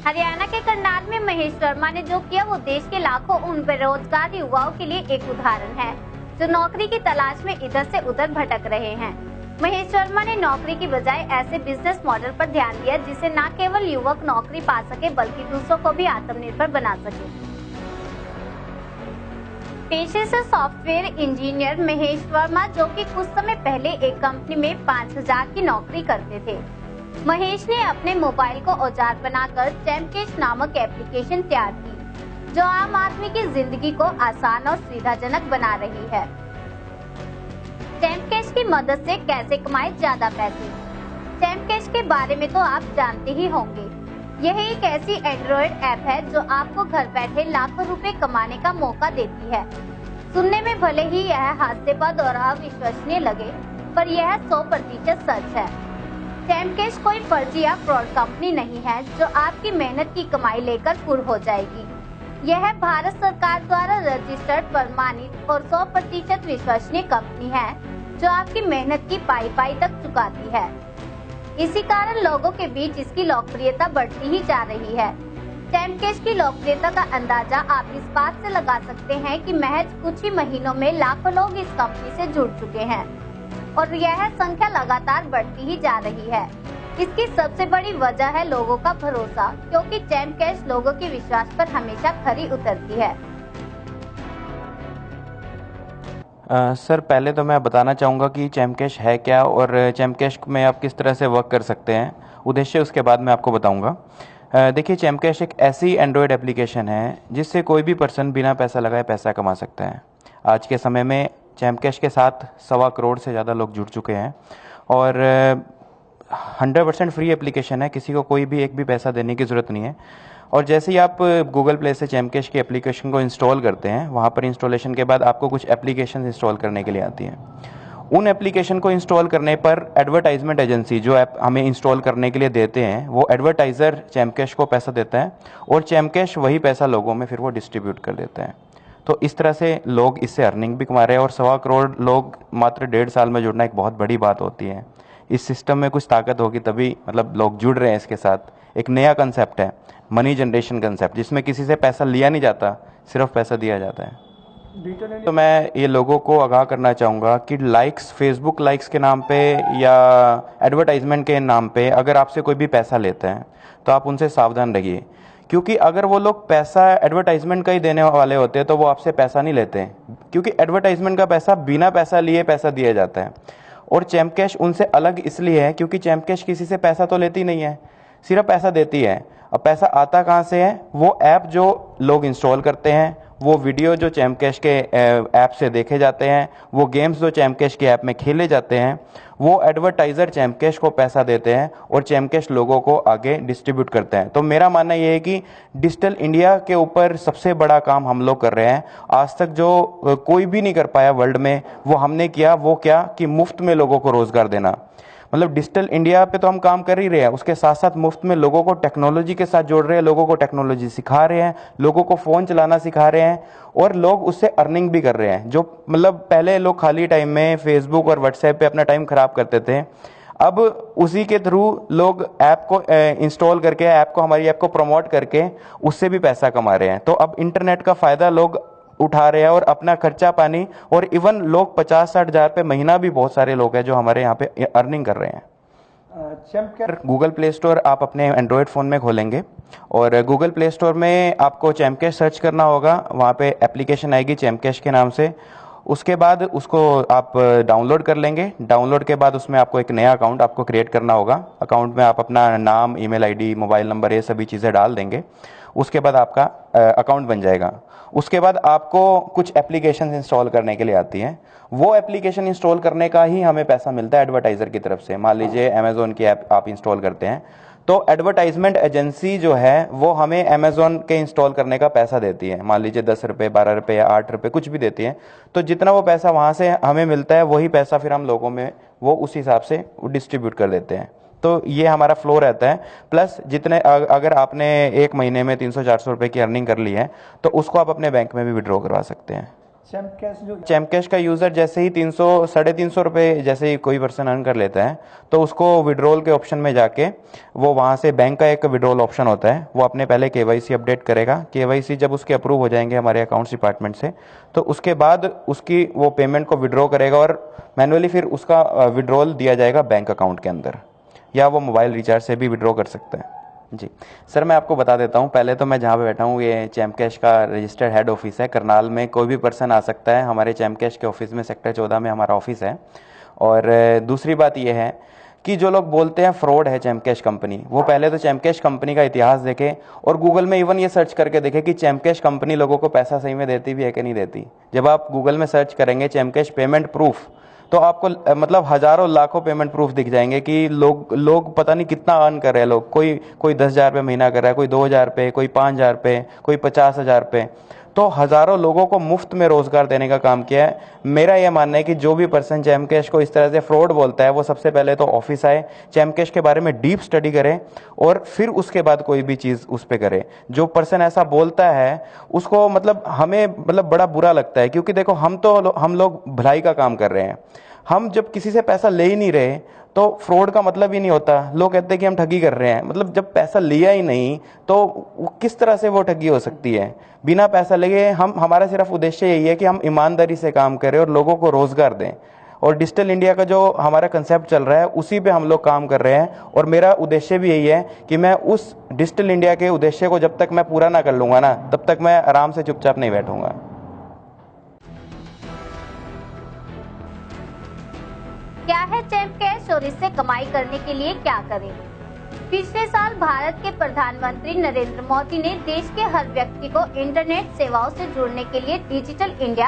हरियाणा के करनाल में महेश वर्मा ने जो किया वो देश के लाखों उन बेरोजगार युवाओं के लिए एक उदाहरण है जो नौकरी की तलाश में इधर से उधर भटक रहे हैं। महेश वर्मा ने नौकरी की बजाय ऐसे बिजनेस मॉडल पर ध्यान दिया जिससे न केवल युवक नौकरी पा सके बल्कि दूसरों को भी आत्मनिर्भर बना सके। पेशे से सॉफ्टवेयर इंजीनियर महेश वर्मा जो कि कुछ समय पहले एक कंपनी में 5000 की नौकरी करते थे, महेश ने अपने मोबाइल को औजार बनाकर चैमकैश नामक एप्लीकेशन तैयार की जो आम आदमी की जिंदगी को आसान और सुविधाजनक बना रही है। चैमकैश की मदद से कैसे कमाए ज्यादा पैसे। चैमकैश के बारे में तो आप जानते ही होंगे। यह एक ऐसी एंड्रॉइड ऐप है जो आपको घर बैठे लाखों रुपए कमाने का मौका देती है। सुनने में भले ही यह हास्यास्पद और अविश्वसनीय लगे, पर यह 100% सच है। चैमकैश कोई फर्जी या फ्रॉड कंपनी नहीं है जो आपकी मेहनत की कमाई लेकर पूर्ण हो जाएगी। यह भारत सरकार द्वारा रजिस्टर्ड, प्रमाणित और 100% विश्वसनीय कंपनी है जो आपकी मेहनत की पाई पाई तक चुकाती है। इसी कारण लोगों के बीच इसकी लोकप्रियता बढ़ती ही जा रही है। चैमकैश की लोकप्रियता का अंदाजा आप इस बात से लगा सकते हैं कि महज कुछ ही महीनों में लाखों लोग इस कंपनी से जुड़ चुके हैं और यह संख्या लगातार बढ़ती ही जा रही है। इसकी सबसे बड़ी वजह है लोगों का भरोसा, क्योंकि चैमकैश लोगों के विश्वास पर हमेशा खरी उतरती है। सर, पहले तो मैं बताना चाहूँगा कि चैमकैश है क्या और चैमकैश में आप किस तरह से वर्क कर सकते हैं, उद्देश्य उसके बाद मैं आपको बताऊँगा। देखिए, चैमकैश एक ऐसी एंड्रॉयड एप्लीकेशन है जिससे कोई भी पर्सन बिना पैसा लगाए पैसा कमा सकता है। आज के समय में चैमकैश के साथ 1.25 करोड़ से ज़्यादा लोग जुड़ चुके हैं और 100% फ्री एप्लीकेशन है, किसी को कोई भी एक भी पैसा देने की ज़रूरत नहीं है। और जैसे ही आप गूगल प्ले से चैमकैश की एप्लीकेशन को इंस्टॉल करते हैं, वहाँ पर इंस्टॉलेशन के बाद आपको कुछ एप्लीकेशन इंस्टॉल करने के लिए आती हैं। उन एप्लीकेशन को इंस्टॉल करने पर एडवर्टाइजमेंट एजेंसी जो ऐप हमें इंस्टॉल करने के लिए देते हैं, वो एडवर्टाइज़र चैमकैश को पैसा देता है और चैमकैश वही पैसा लोगों में फिर वो डिस्ट्रीब्यूट कर देता है। तो इस तरह से लोग इससे अर्निंग भी कमा रहे हैं और 1.25 करोड़ लोग मात्र 1.5 साल में जुड़ना एक बहुत बड़ी बात होती है। इस सिस्टम में कुछ ताकत होगी तभी लोग जुड़ रहे हैं इसके साथ। एक नया कंसेप्ट है, मनी जनरेशन कंसेप्ट, जिसमें किसी से पैसा लिया नहीं जाता, सिर्फ पैसा दिया जाता है। तो मैं ये लोगों को आगाह करना चाहूँगा कि लाइक्स, फेसबुक लाइक्स के नाम पे या एडवर्टाइजमेंट के नाम पे अगर आपसे कोई भी पैसा लेता है तो आप उनसे सावधान रहिए, क्योंकि अगर वो लोग पैसा एडवर्टाइजमेंट का ही देने वाले होते हैं तो वो आपसे पैसा नहीं लेते हैं, क्योंकि एडवर्टाइजमेंट का पैसा बिना पैसा लिए पैसा दिया जाता है। और चैमकैश उनसे अलग इसलिए है क्योंकि चैमकैश किसी से पैसा तो लेती नहीं है, सिर्फ पैसा देती है। अब पैसा आता कहाँ से है? वो ऐप जो लोग इंस्टॉल करते हैं, वो वीडियो जो चैमकैश के ऐप से देखे जाते हैं, वो गेम्स जो चैमकैश के ऐप में खेले जाते हैं, वो एडवर्टाइज़र चैमकैश को पैसा देते हैं और चैमकैश लोगों को आगे डिस्ट्रीब्यूट करते हैं। तो मेरा मानना ये है कि डिजिटल इंडिया के ऊपर सबसे बड़ा काम हम लोग कर रहे हैं। आज तक जो कोई भी नहीं कर पाया वर्ल्ड में, वो हमने किया। वो क्या कि मुफ्त में लोगों को रोज़गार देना। डिजिटल इंडिया पे तो हम काम कर ही रहे हैं, उसके साथ साथ मुफ्त में लोगों को टेक्नोलॉजी के साथ जोड़ रहे हैं, लोगों को टेक्नोलॉजी सिखा रहे हैं, लोगों को फ़ोन चलाना सिखा रहे हैं और लोग उससे अर्निंग भी कर रहे हैं। जो पहले लोग खाली टाइम में फेसबुक और व्हाट्सएप पे अपना टाइम ख़राब करते थे, अब उसी के थ्रू लोग ऐप को इंस्टॉल करके, हमारी ऐप को प्रमोट करके उससे भी पैसा कमा रहे हैं। तो अब इंटरनेट का फ़ायदा लोग उठा रहे हैं और अपना खर्चा पानी, और इवन लोग 50-60 हज़ार पे महीना भी बहुत सारे लोग हैं जो हमारे यहाँ पे अर्निंग कर रहे हैं। गूगल प्ले स्टोर आप अपने एंड्रॉयड फ़ोन में खोलेंगे और गूगल प्ले स्टोर में आपको चैमकैश सर्च करना होगा। वहाँ पे एप्लीकेशन आएगी चैमकैश के नाम से। उसके बाद उसको आप डाउनलोड कर लेंगे। डाउनलोड के बाद उसमें आपको एक नया अकाउंट आपको क्रिएट करना होगा। अकाउंट में आप अपना नाम, ईमेल आईडी, मोबाइल नंबर, ये सभी चीज़ें डाल देंगे। उसके बाद आपका अकाउंट बन जाएगा। उसके बाद आपको कुछ एप्लीकेशन इंस्टॉल करने के लिए आती हैं। वो एप्लीकेशन इंस्टॉल करने का ही हमें पैसा मिलता है एडवर्टाइज़र की तरफ से। मान लीजिए अमेज़ॉन की ऐप आप इंस्टॉल करते हैं, तो एडवर्टाइजमेंट एजेंसी जो है वो हमें अमेज़ॉन के इंस्टॉल करने का पैसा देती है। मान लीजिए 10 रुपये, 12 रुपये या 8 रुपये कुछ भी देती है। तो जितना वो पैसा वहाँ से हमें मिलता है, वही पैसा फिर हम लोगों में वो उस हिसाब से डिस्ट्रीब्यूट कर देते हैं। तो ये हमारा फ्लो रहता है। प्लस जितने अगर आपने एक महीने में 300-400 रुपये की अर्निंग कर ली है तो उसको आप अपने बैंक में भी विड्रॉ करवा सकते हैं। चैम्प कैश का यूजर जैसे ही 300-350 रुपये जैसे ही कोई पर्सन अर्न कर लेता है तो उसको विड्रॉल के ऑप्शन में जाके वो वहाँ से बैंक का एक विड्रॉल ऑप्शन होता है, वो अपने पहले केवाईसी अपडेट करेगा। केवाईसी जब उसके अप्रूव हो जाएंगे हमारे अकाउंट्स डिपार्टमेंट से, तो उसके बाद उसकी वो पेमेंट को विड्रॉ करेगा और मैनुअली फिर उसका विड्रॉल दिया जाएगा बैंक अकाउंट के अंदर, या वो मोबाइल रिचार्ज से भी विड्रॉ कर सकता है। जी सर, मैं आपको बता देता हूँ। पहले तो मैं जहाँ पे बैठा हूँ ये चैम्प कैश का रजिस्टर्ड हेड ऑफिस है। करनाल में कोई भी पर्सन आ सकता है। हमारे चैम्प कैश के ऑफिस में सेक्टर 14 में हमारा ऑफिस है। और दूसरी बात ये है कि जो लोग बोलते हैं फ्रॉड है चैम्प कैश कंपनी, वो पहले तो चैम्प कैश कंपनी का इतिहास देखें और गूगल में इवन ये सर्च करके देखें कि चैम्प कैश कंपनी लोगों को पैसा सही में देती भी है कि नहीं देती। जब आप गूगल में सर्च करेंगे चैम्प कैश पेमेंट प्रूफ, तो आपको मतलब हजारों लाखों पेमेंट प्रूफ दिख जाएंगे कि लोग पता नहीं कितना अर्न कर रहे हैं। लोग कोई 10,000 रुपये महीना कर रहा है, कोई 2,000 रुपये, कोई 5,000 रुपये, कोई 50,000 रुपये। तो हजारों लोगों को मुफ्त में रोजगार देने का काम किया है। मेरा यह मानना है कि जो भी पर्सन चैम्प कैश को इस तरह से फ्रॉड बोलता है वो सबसे पहले तो ऑफिस आए, चैम्प कैश के बारे में डीप स्टडी करे और फिर उसके बाद कोई भी चीज उस पर करे। जो पर्सन ऐसा बोलता है उसको मतलब हमें बड़ा बुरा लगता है, क्योंकि देखो हम लोग भलाई का काम कर रहे हैं। हम जब किसी से पैसा ले ही नहीं रहे तो फ्रॉड का मतलब ही नहीं होता। लोग कहते हैं कि हम ठगी कर रहे हैं, मतलब जब पैसा लिया ही नहीं तो किस तरह से वो ठगी हो सकती है। बिना पैसा लिए हमारा सिर्फ उद्देश्य यही है कि हम ईमानदारी से काम करें और लोगों को रोजगार दें। और डिजिटल इंडिया का जो हमारा कंसेप्ट चल रहा है उसी पे हम लोग काम कर रहे हैं। और मेरा उद्देश्य भी यही है कि मैं उस डिजिटल इंडिया के उद्देश्य को जब तक मैं पूरा ना कर लूंगा ना, तब तक मैं आराम से चुपचाप नहीं बैठूंगा। क्या है चैम्प कैश और इससे कमाई करने के लिए क्या करें? पिछले साल भारत के प्रधानमंत्री नरेंद्र मोदी ने देश के हर व्यक्ति को इंटरनेट सेवाओं से जुड़ने के लिए डिजिटल इंडिया